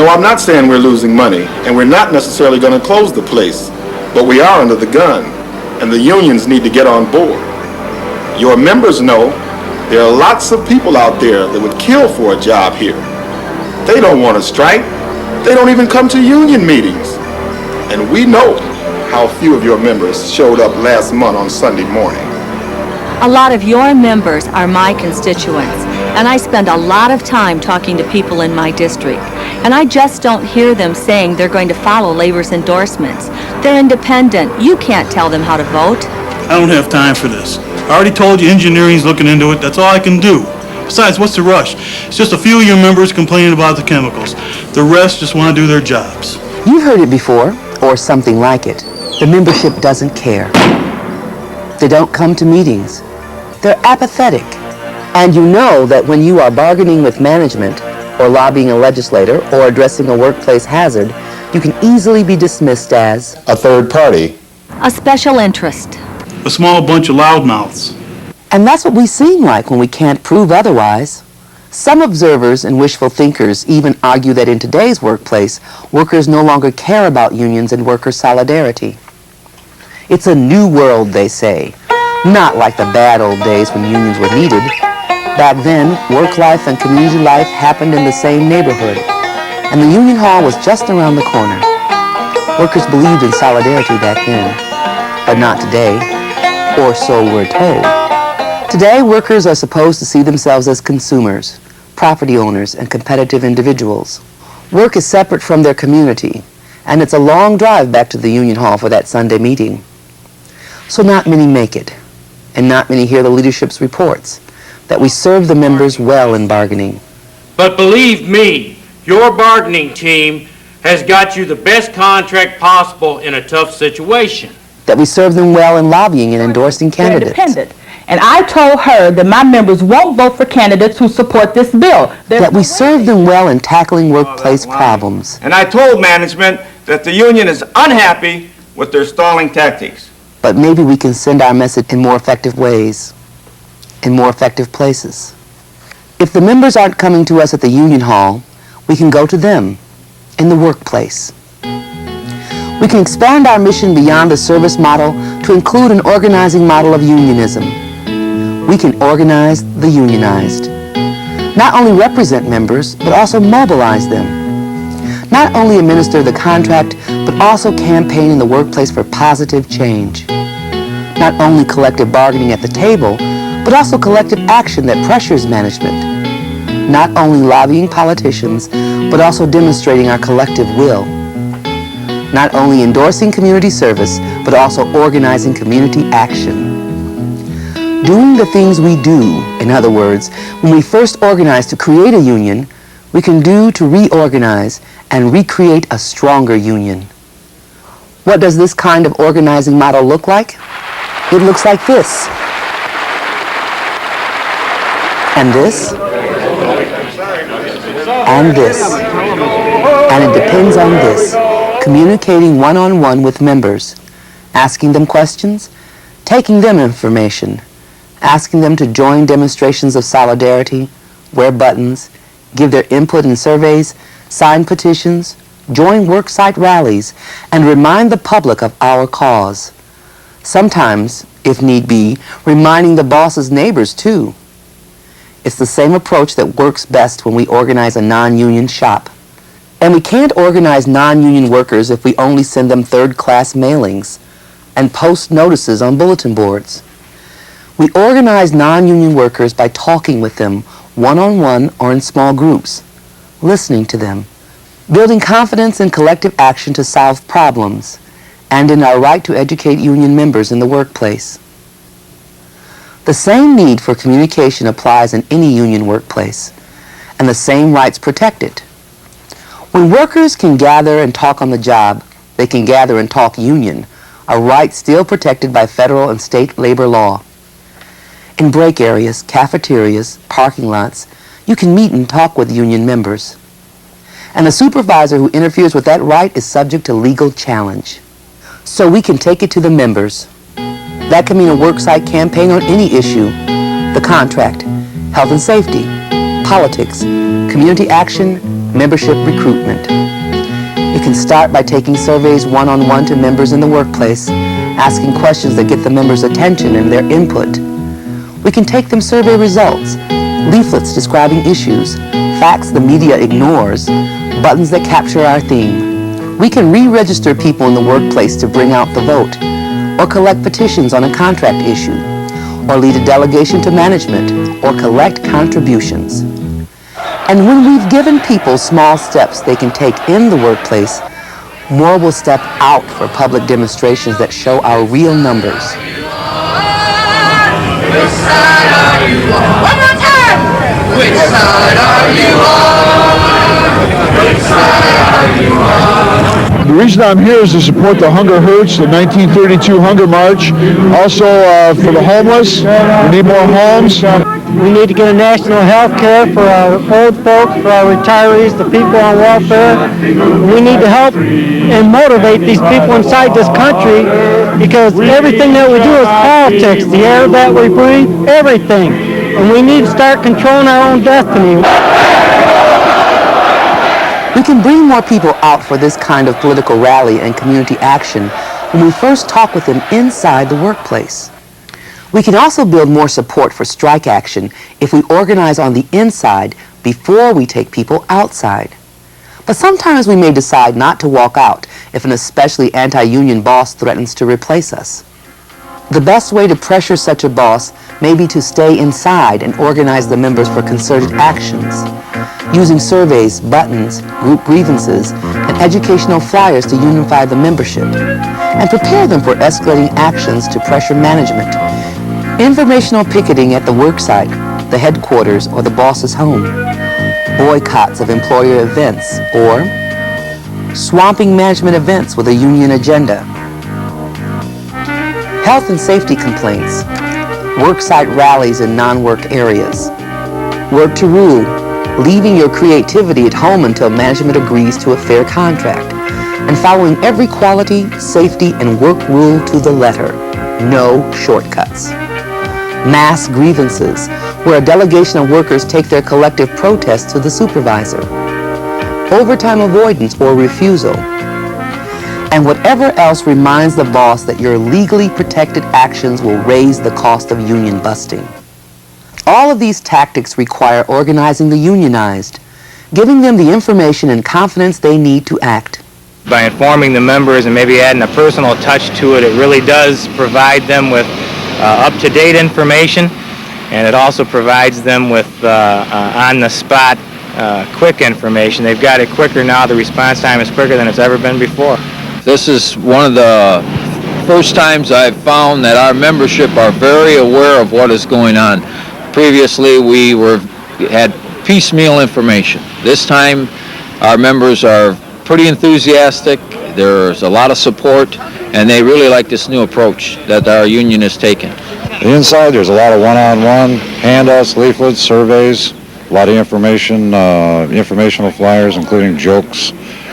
No, I'm not saying we're losing money, and we're not necessarily going to close the place, but we are under the gun, and the unions need to get on board. Your members know there are lots of people out there that would kill for a job here. They don't want to strike. They don't even come to union meetings. And we know how few of your members showed up last month on Sunday morning. A lot of your members are my constituents, and I spend a lot of time talking to people in my district, and I just don't hear them saying they're going to follow labor's endorsements. They're independent. You can't tell them how to vote. I don't have time for this. I already told you engineering's looking into it. That's all I can do. Besides, what's the rush? It's just a few of your members complaining about the chemicals. The rest just want to do their jobs. You've heard it before, or something like it. The membership doesn't care. They don't come to meetings. They're apathetic. And you know that when you are bargaining with management, or lobbying a legislator, or addressing a workplace hazard, you can easily be dismissed as a third party, a special interest, a small bunch of loudmouths. And that's what we seem like when we can't prove otherwise. Some observers and wishful thinkers even argue that in today's workplace, workers no longer care about unions and worker solidarity. It's a new world, they say, not like the bad old days when unions were needed. Back then, work life and community life happened in the same neighborhood, and the union hall was just around the corner. Workers believed in solidarity back then, but not today, or so we're told. Today, workers are supposed to see themselves as consumers, property owners, and competitive individuals. Work is separate from their community, and it's a long drive back to the union hall for that Sunday meeting. So not many make it, and not many hear the leadership's reports that we serve the members well in bargaining. But believe me, your bargaining team has got you the best contract possible in a tough situation. That we serve them well in lobbying and endorsing candidates. Independent. And I told her that my members won't vote for candidates who support this bill. That we serve them well in tackling workplace problems. And I told management that the union is unhappy with their stalling tactics. But maybe we can send our message in more effective ways, in more effective places. If the members aren't coming to us at the union hall, we can go to them in the workplace. We can expand our mission beyond the service model to include an organizing model of unionism. We can organize the unionized. Not only represent members, but also mobilize them. Not only administer the contract, but also campaign in the workplace for positive change. Not only collective bargaining at the table, but also collective action that pressures management. Not only lobbying politicians, but also demonstrating our collective will. Not only endorsing community service, but also organizing community action. Doing the things we do, in other words, when we first organize to create a union, we can do to reorganize and recreate a stronger union. What does this kind of organizing model look like? It looks like this. And this. And this. And it depends on this. Communicating one-on-one with members, asking them questions, taking them information, asking them to join demonstrations of solidarity, wear buttons, give their input in surveys, sign petitions, join worksite rallies, and remind the public of our cause. Sometimes, if need be, reminding the boss's neighbors too. It's the same approach that works best when we organize a non-union shop. And we can't organize non-union workers if we only send them third-class mailings and post notices on bulletin boards. We organize non-union workers by talking with them one-on-one or in small groups, listening to them, building confidence in collective action to solve problems, and in our right to educate union members in the workplace. The same need for communication applies in any union workplace, and the same rights protect it. When workers can gather and talk on the job, they can gather and talk union, a right still protected by federal and state labor law. In break areas, cafeterias, parking lots, you can meet and talk with union members. And the supervisor who interferes with that right is subject to legal challenge. So we can take it to the members. That can mean a worksite campaign on any issue, the contract, health and safety, politics, community action, membership recruitment. It can start by taking surveys one-on-one to members in the workplace, asking questions that get the members' attention and their input. We can take them survey results, leaflets describing issues, facts the media ignores, buttons that capture our theme. We can re-register people in the workplace to bring out the vote, or collect petitions on a contract issue, or lead a delegation to management, or collect contributions. And when we've given people small steps they can take in the workplace, more will step out for public demonstrations that show our real numbers. Which side are you on? One more time! Which side are you on? Which side are you on? The reason I'm here is to support the Hunger Hurts, the 1932 Hunger March. Also for the homeless, we need more homes. We need to get a national health care for our old folks, for our retirees, the people on welfare. We need to help and motivate these people inside this country, because everything that we do is politics. The air that we breathe, everything. And we need to start controlling our own destiny. We can bring more people out for this kind of political rally and community action when we first talk with them inside the workplace. We can also build more support for strike action if we organize on the inside before we take people outside. But sometimes we may decide not to walk out if an especially anti-union boss threatens to replace us. The best way to pressure such a boss may be to stay inside and organize the members for concerted actions, using surveys, buttons, group grievances, and educational flyers to unify the membership, and prepare them for escalating actions to pressure management. Informational picketing at the worksite, the headquarters, or the boss's home. Boycotts of employer events, or swamping management events with a union agenda. Health and safety complaints. Worksite rallies in non-work areas. Work to rule. Leaving your creativity at home until management agrees to a fair contract. And following every quality, safety, and work rule to the letter. No shortcuts. Mass grievances, where a delegation of workers take their collective protest to the supervisor. Overtime avoidance or refusal. And whatever else reminds the boss that your legally protected actions will raise the cost of union busting. All of these tactics require organizing the unionized, giving them the information and confidence they need to act. By informing the members and maybe adding a personal touch to it, it really does provide them with up-to-date information, and it also provides them with on-the-spot quick information. They've got it quicker now. The response time is quicker than it's ever been before. This is one of the first times I've found that our membership are very aware of what is going on. Previously, we had piecemeal information. This time, our members are pretty enthusiastic. There's a lot of support, and they really like this new approach that our union is taking. The inside, there's a lot of one-on-one handouts, leaflets, surveys, a lot of information, informational flyers, including jokes,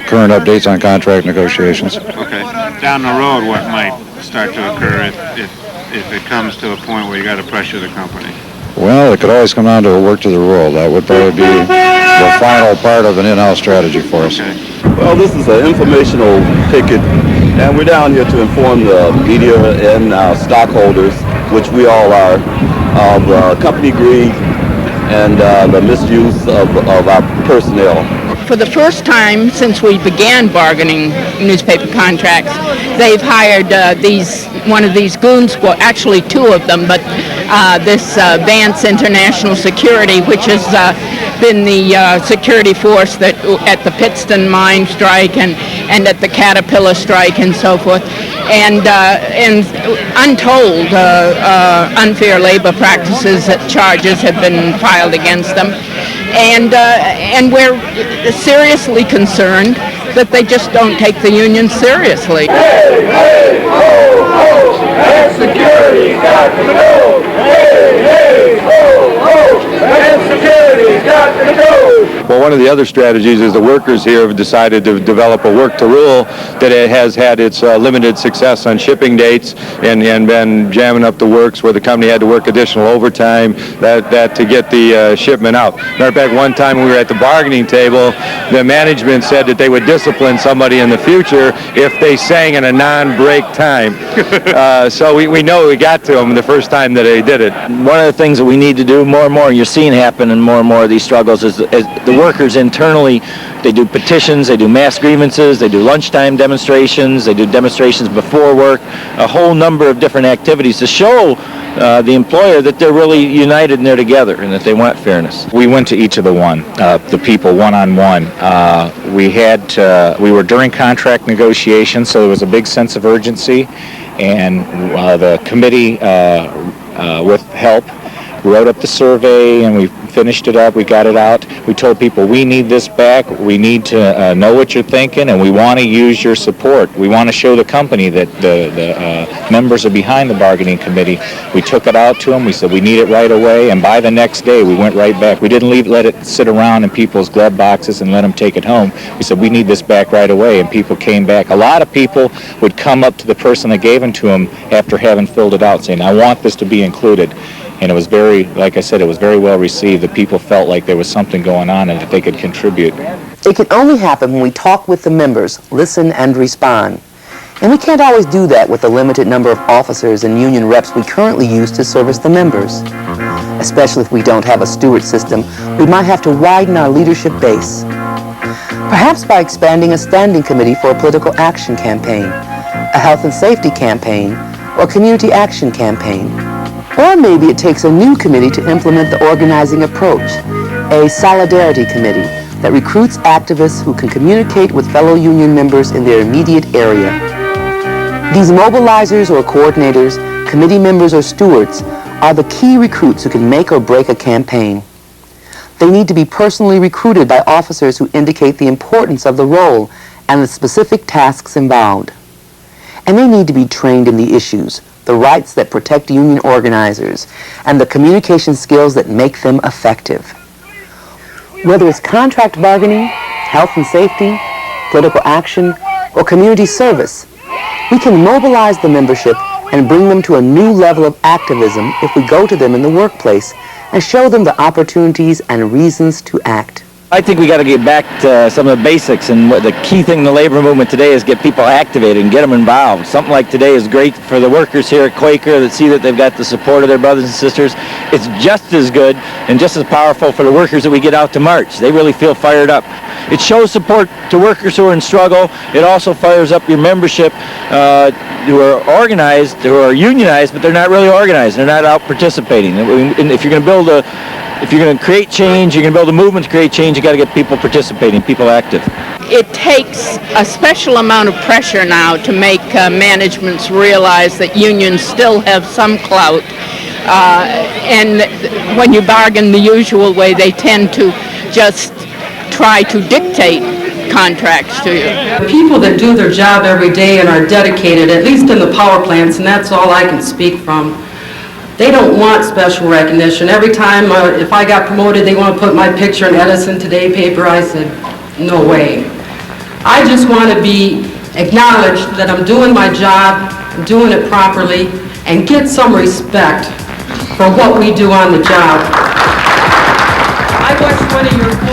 current updates on contract negotiations. Okay. Down the road, what might start to occur if it comes to a point where you got to pressure the company? Well, it could always come down to a work to the rule. That would probably be the final part of an in-house strategy for us. Okay. Well, this is an informational picket, and we're down here to inform the media and our stockholders, which we all are, of company greed and the misuse of our personnel. For the first time since we began bargaining newspaper contracts, they've hired one of these goon squad, actually two of them, but this Vance International Security, which has been the security force that at the Pittston mine strike and at the Caterpillar strike and so forth, and untold unfair labor practices charges have been filed against them. And we're seriously concerned that they just don't take the union seriously. Hey, hey, ho, ho, and security got to go. Hey, hey, ho, ho, and security Well, one of the other strategies is the workers here have decided to develop a work to rule that it has had its limited success on shipping dates and been jamming up the works where the company had to work additional overtime that to get the shipment out. Matter of fact, one time when we were at the bargaining table, the management said that they would discipline somebody in the future if they sang in a non-break time. So we know we got to them the first time that they did it. One of the things that we need to do more and more, you're seeing happen in more and more of these struggles, is the workers internally, they do petitions, they do mass grievances, they do lunchtime demonstrations, they do demonstrations before work, a whole number of different activities to show the employer that they're really united and they're together and that they want fairness. We went to each of the people one-on-one. We were during contract negotiations, so there was a big sense of urgency, and the committee, with help, wrote up the survey, and we finished it up, we got it out. We told people, we need this back, we need to know what you're thinking, and we want to use your support. We want to show the company that the members are behind the bargaining committee. We took it out to them, we said we need it right away, and by the next day we went right back. We didn't let it sit around in people's glove boxes and let them take it home. We said we need this back right away, and people came back. A lot of people would come up to the person that gave them to them after having filled it out saying, I want this to be included. And it was very, like I said, it was very well received. The people felt like there was something going on and that they could contribute. It can only happen when we talk with the members, listen and respond. And we can't always do that with the limited number of officers and union reps we currently use to service the members. Especially if we don't have a steward system, we might have to widen our leadership base. Perhaps by expanding a standing committee for a political action campaign, a health and safety campaign, or community action campaign. Or maybe it takes a new committee to implement the organizing approach, a solidarity committee that recruits activists who can communicate with fellow union members in their immediate area. These mobilizers or coordinators, committee members or stewards, are the key recruits who can make or break a campaign. They need to be personally recruited by officers who indicate the importance of the role and the specific tasks involved. And they need to be trained in the issues, the rights that protect union organizers, and the communication skills that make them effective. Whether it's contract bargaining, health and safety, political action, or community service, we can mobilize the membership and bring them to a new level of activism if we go to them in the workplace and show them the opportunities and reasons to act. I think we got to get back to some of the basics, and what the key thing in the labor movement today is get people activated and get them involved. Something like today is great for the workers here at Quaker that see that they've got the support of their brothers and sisters. It's just as good and just as powerful for the workers that we get out to march. They really feel fired up. It shows support to workers who are in struggle. It also fires up your membership who are organized, who are unionized, but they're not really organized. They're not out participating. And if you're going to create change, you're going to build a movement to create change, you got to get people participating, people active. It takes a special amount of pressure now to make managements realize that unions still have some clout. And when you bargain the usual way, they tend to just try to dictate contracts to you. People that do their job every day and are dedicated, at least in the power plants, and that's all I can speak from, they don't want special recognition. Every time, if I got promoted, they want to put my picture in Edison Today paper. I said, no way. I just want to be acknowledged that I'm doing my job, doing it properly, and get some respect for what we do on the job. I watched one of your